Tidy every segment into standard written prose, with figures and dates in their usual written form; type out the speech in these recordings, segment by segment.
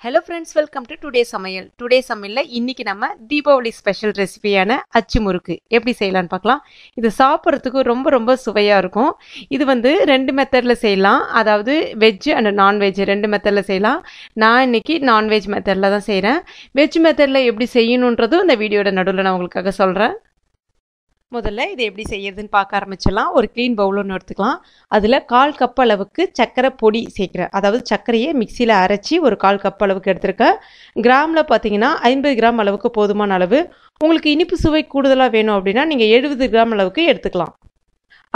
Hello friends, welcome to today's Samayal. Today's Samayalல இன்னைக்கு நம்ம Deepavali special ரெசிபியான அச்சு முறுக்கு எப்படி செய்யலாம்னு பார்க்கலாம். இது சாப்பிட்றதுக்கு ரொம்ப சுவையா இருக்கும். இது வந்து ரெண்டு மெத்தட்ல செய்யலாம். அதாவது வெஜ் அண்ட் நான்வெஜ் ரெண்டு மெத்தட்ல செய்யலாம். நான் இன்னைக்கு நான்வெஜ் மெத்தட்ல தான் செய்றேன். வெஜ் மெத்தட்ல எப்படி செய்யணும்ன்றதும் இந்த வீடியோட நடுவில் நான் உங்களுக்காக சொல்றேன். முதல்ல இதை எப்படி செய்யறதுன்னு பார்க்க ஆரம்பிச்சிடலாம். ஒரு க்ளீன் பவுல் ஒன்று எடுத்துக்கலாம். அதில் 1/4 கப் அளவுக்கு சர்க்கரை பொடி சேர்க்குறேன். அதாவது சர்க்கரையை மிக்சியில் அரைச்சி ஒரு 1/4 கப் அளவுக்கு எடுத்துருக்கேன். கிராமில் பார்த்தீங்கன்னா 50 கிராம் அளவுக்கு போதுமான அளவு. உங்களுக்கு இனிப்பு சுவை கூடுதலாக வேணும் அப்படின்னா நீங்கள் 70 கிராம் அளவுக்கு எடுத்துக்கலாம்.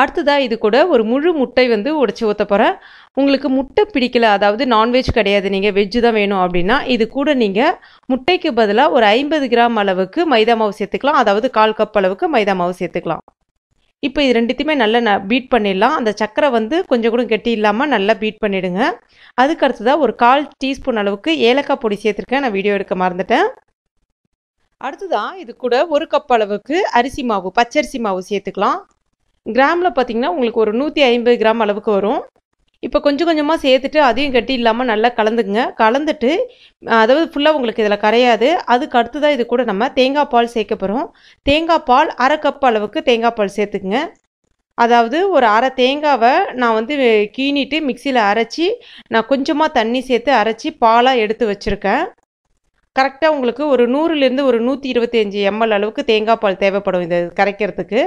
அடுத்ததாக இது கூட ஒரு முழு முட்டை வந்து உடைச்சி ஊற்ற போகிறேன். உங்களுக்கு முட்டை பிடிக்கல, அதாவது நான்வெஜ் கிடையாது, நீங்கள் வெஜ்ஜு தான் வேணும் அப்படின்னா இது கூட நீங்கள் முட்டைக்கு பதிலாக ஒரு 50 கிராம் அளவுக்கு மைதா மாவு சேர்த்துக்கலாம். அதாவது 1/4 கப் அளவுக்கு மைதா மாவு சேர்த்துக்கலாம். இப்போ இது ரெண்டுத்தையுமே நல்லா பீட் பண்ணிடலாம். அந்த சக்கரை வந்து கொஞ்சம் கூட கெட்டி இல்லாமல் நல்லா பீட் பண்ணிவிடுங்க. அதுக்கு அடுத்ததாக ஒரு 1/4 டீஸ்பூன் அளவுக்கு ஏலக்காய் பொடி சேர்த்துருக்கேன். நான் வீடியோ எடுக்க மறந்துட்டேன். அடுத்ததான் இது கூட 1 கப் அளவுக்கு அரிசி மாவு, பச்சரிசி மாவு சேர்த்துக்கலாம். கிராமில் பார்த்தீங்கன்னா உங்களுக்கு ஒரு 150 கிராம் அளவுக்கு வரும். இப்போ கொஞ்சம் கொஞ்சமாக சேர்த்துட்டு அதையும் கட்டி இல்லாமல் நல்லா கலந்துக்குங்க. கலந்துட்டு அதாவது ஃபுல்லாக உங்களுக்கு இதில் கரையாது. அதுக்கு அடுத்ததாக இது கூட நம்ம தேங்காய் பால் சேர்க்க போகிறோம். தேங்காய் பால் 1/2 கப் அளவுக்கு தேங்காய் பால் சேர்த்துக்குங்க. அதாவது ஒரு அரை தேங்காவை நான் வந்து கீனிட்டு மிக்சியில் அரைச்சி நான் கொஞ்சமாக தண்ணி சேர்த்து அரைச்சி பாலாக எடுத்து வச்சுருக்கேன். கரெக்டாக உங்களுக்கு ஒரு 100லேருந்து ஒரு 125 ml அளவுக்கு தேங்காய் பால் தேவைப்படும் இது கரைக்கிறதுக்கு.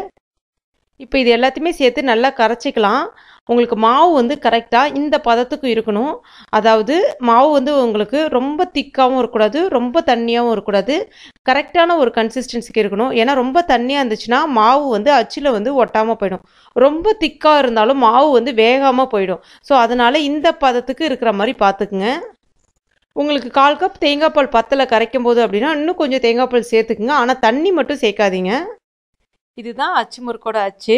இப்போ இது எல்லாத்தையுமே சேர்த்து நல்லா கரைச்சிக்கலாம். உங்களுக்கு மாவு வந்து கரெக்டாக இந்த பதத்துக்கு இருக்கணும். அதாவது மாவு வந்து உங்களுக்கு ரொம்ப திக்காகவும் இருக்கக்கூடாது, ரொம்ப தண்ணியாகவும் இருக்கக்கூடாது. கரெக்டான ஒரு கன்சிஸ்டன்சிக்கு இருக்கணும். ஏன்னா ரொம்ப தண்ணியாக இருந்துச்சுன்னா மாவு வந்து அச்சில் வந்து ஒட்டாமல் போயிடும். ரொம்ப திக்காக இருந்தாலும் மாவு வந்து வேகாமல் போயிடும். ஸோ அதனால் இந்த பதத்துக்கு இருக்கிற மாதிரி பார்த்துக்குங்க. உங்களுக்கு 1/4 கப் தேங்காய் பால் பத்தில் கரைக்கும் போது அப்படின்னா இன்னும் கொஞ்சம் தேங்காய் பால் சேர்த்துக்குங்க. ஆனால் தண்ணி மட்டும் சேர்க்காதீங்க. இதுதான் அச்சு முறுக்கோட அச்சு.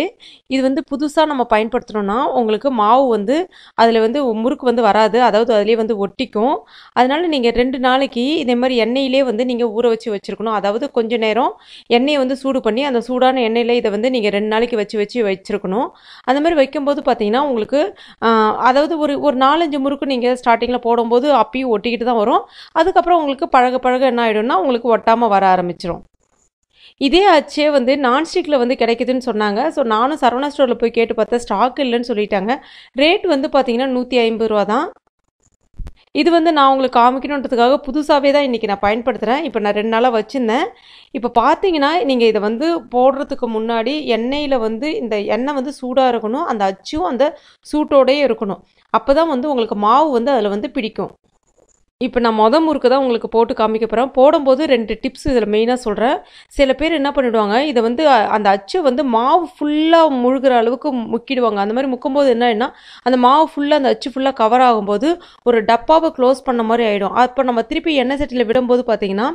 இது வந்து புதுசாக நம்ம பயன்படுத்தணும்னா உங்களுக்கு மாவு வந்து அதில் வந்து முறுக்கு வந்து வராது, அதாவது அதிலே வந்து ஒட்டிக்கும். அதனால் நீங்கள் 2 நாளைக்கு இதே மாதிரி எண்ணெயிலே வந்து நீங்கள் ஊற வச்சு வச்சுருக்கணும். அதாவது கொஞ்சம் நேரம் எண்ணெயை வந்து சூடு பண்ணி அந்த சூடான எண்ணெயில் இதை வந்து நீங்கள் 2 நாளைக்கு வச்சுருக்கணும். அந்த மாதிரி வைக்கும்போது பார்த்தீங்கன்னா உங்களுக்கு அதாவது ஒரு 4-5 முறுக்கு நீங்கள் ஸ்டார்டிங்கில் போடும்போது அப்பயும் ஒட்டிக்கிட்டு தான் வரும். அதுக்கப்புறம் உங்களுக்கு பழக என்ன ஆகிடும்னா உங்களுக்கு ஒட்டாமல் வர ஆரம்பிச்சிடும். இதே அச்சே வந்து நான்ஸ்டிக்கில் வந்து கிடைக்குதுன்னு சொன்னாங்க. ஸோ நானும் சரவணா ஸ்டோரில் போய் கேட்டு பார்த்தேன், ஸ்டாக் இல்லைன்னு சொல்லிட்டாங்க. ரேட் வந்து பார்த்தீங்கன்னா 150 ரூபா தான். இது வந்து நான் உங்களுக்கு காமிக்கணுன்றதுக்காக புதுசாகவே தான் இன்றைக்கி நான் பயன்படுத்துகிறேன். இப்போ நான் 2 நாளாக வச்சுருந்தேன். இப்போ பார்த்தீங்கன்னா நீங்கள் இதை வந்து போடுறதுக்கு முன்னாடி எண்ணெயில் வந்து இந்த எண்ணெய் வந்து சூடாக இருக்கணும். அந்த அச்சும் அந்த சூட்டோடையே இருக்கணும். அப்போ தான் வந்து உங்களுக்கு மாவு வந்து அதில் வந்து பிடிக்கும். இப்போ நான் முறுக்கு தான் உங்களுக்கு போட்டு காமிக்க போகிறேன். போடும்போது 2 டிப்ஸ் இதில் மெயினாக சொல்கிறேன். சில பேர் என்ன பண்ணிவிடுவாங்க, இதை வந்து அந்த அச்சை வந்து மாவு ஃபுல்லாக முழுகிற அளவுக்கு முக்கிடுவாங்க. அந்த மாதிரி முக்கும்போது என்னன்னா அந்த மாவு ஃபுல்லாக அந்த அச்சு ஃபுல்லாக கவர் ஆகும்போது ஒரு டப்பாவை க்ளோஸ் பண்ண மாதிரி ஆகிடும். அப்போ நம்ம திருப்பி எண்ணெய் சட்டியில் விடும்போது பார்த்தீங்கன்னா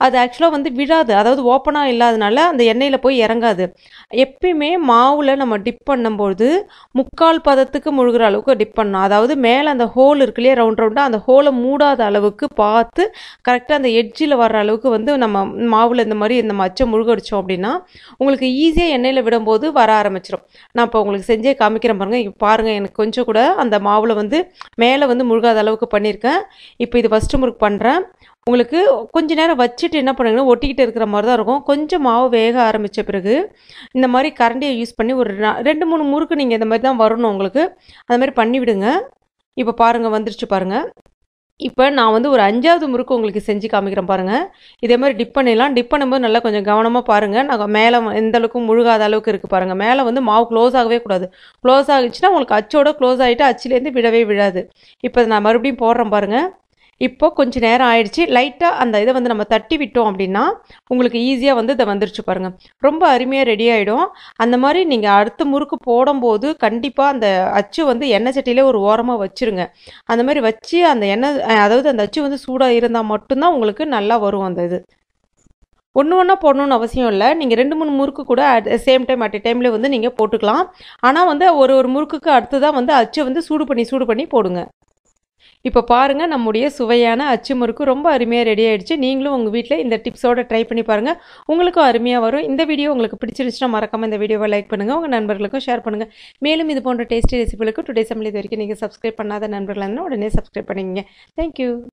அது ஆக்சுவலாக வந்து விடாது, அதாவது ஓப்பனாக இல்லாதனால அந்த எண்ணெயில் போய் இறங்காது. எப்பயுமே மாவில் நம்ம டிப் பண்ணும்போது 3/4 பதத்துக்கு முழுகிற அளவுக்கு டிப் பண்ணணும். அதாவது மேலே அந்த ஹோல் இருக்குல்லையே ரவுண்டாக அந்த ஹோலை மூடாத அளவுக்கு பார்த்து கரெக்டாக அந்த எட்ஜில் வர்ற அளவுக்கு வந்து நம்ம மாவில் இந்த மாதிரி நம்ம அச்சை முழுகடிச்சோம் அப்படின்னா உங்களுக்கு ஈஸியாக எண்ணெயில் விடும்போது வர ஆரம்பிச்சிடும். நான் இப்போ உங்களுக்கு செஞ்சே காமிக்கிறேன் பாருங்கள். இப்போ பாருங்கள், எனக்கு கொஞ்சம் கூட அந்த மாவில் வந்து மேலே வந்து முழுகாத அளவுக்கு பண்ணியிருக்கேன். இப்போ இது ஃபஸ்ட்டு முறுக்கு பண்ணுறேன். உங்களுக்கு கொஞ்சம் நேரம் வச்சுட்டு என்ன பண்ணுங்கன்னா ஒட்டிக்கிட்டு இருக்கிற மாதிரி தான் இருக்கும். கொஞ்சம் மாவு வேக ஆரம்பித்த பிறகு இந்த மாதிரி கரண்டியை யூஸ் பண்ணி ஒரு 2-3 முறுக்கு நீங்கள் இந்த மாதிரி தான் வரணும் உங்களுக்கு. அந்த மாதிரி பண்ணிவிடுங்க. இப்போ பாருங்கள், வந்துருச்சு பாருங்கள். இப்போ நான் வந்து ஒரு 5வது முறுக்கு உங்களுக்கு செஞ்சு காமிக்கிறேன் பாருங்கள். இதே மாதிரி டிப் பண்ணிடலாம். டிப் பண்ணும்போது நல்லா கொஞ்சம் கவனமாக பாருங்கள். நாங்கள் மேலே எந்த அளவுக்கு முழுகாத அளவுக்கு இருக்குது பாருங்கள். மேலே வந்து மாவு க்ளோஸ் ஆகவே கூடாது. க்ளோஸ் ஆகிடுச்சுன்னா உங்களுக்கு அச்சோட க்ளோஸ் ஆகிட்டு அச்சிலேருந்து விடவே விடாது. இப்போ நான் மறுபடியும் போடுறேன் பாருங்கள். இப்போ கொஞ்சம் நேரம் ஆயிடுச்சு. லைட்டாக அந்த இதை வந்து நம்ம தட்டி விட்டோம் அப்படின்னா உங்களுக்கு ஈஸியாக வந்து இதை வந்துருச்சு பாருங்கள். ரொம்ப அருமையாக ரெடி ஆகிடும். அந்த மாதிரி நீங்கள் அடுத்த முறுக்கு போடும்போது கண்டிப்பாக அந்த அச்சு வந்து எண்ணெய் சட்டியிலே ஒரு ஓரமாக வச்சுருங்க. அந்த மாதிரி வச்சு அந்த எண்ணெய் அதாவது அந்த அச்சு வந்து சூடாக இருந்தால் மட்டும்தான் உங்களுக்கு நல்லா வரும். அந்த இது ஒன்றா போடணும்னு அவசியம் இல்லை. நீங்கள் 2-3 முறுக்கு கூட சேம் டைம் அட் டைமில் வந்து நீங்கள் போட்டுக்கலாம். ஆனால் வந்து ஒரு முறுக்குக்கு அடுத்து தான் வந்து அச்சை வந்து சூடு பண்ணி போடுங்க. இப்போ பாருங்கள், நம்முடைய சுவையான அச்சு முறுக்கு ரொம்ப அருமையாக ரெடி ஆகிடுச்சு. நீங்களும் உங்கள் வீட்டில் இந்த டிப்ஸோடு ட்ரை பண்ணி பாருங்கள். உங்களுக்கும் அருமையாக வரும். இந்த வீடியோ உங்களுக்கு பிடிச்சிருந்துச்சுன்னா மறக்காமல் இந்த வீடியோவை லைக் பண்ணுங்கள், உங்கள் நண்பர்களுக்கும் ஷேர் பண்ணுங்கள். மேலும் இது போன்ற டேஸ்டி ரெசிபிகளுக்கு டுடே சமையல் இது வரைக்கும் நீங்கள் சப்ஸ்கிரைப் பண்ணாத நண்பர்களாக இருந்தால் உடனே சப்ஸ்கிரைப் பண்ணிக்கங்க. தேங்க்யூ.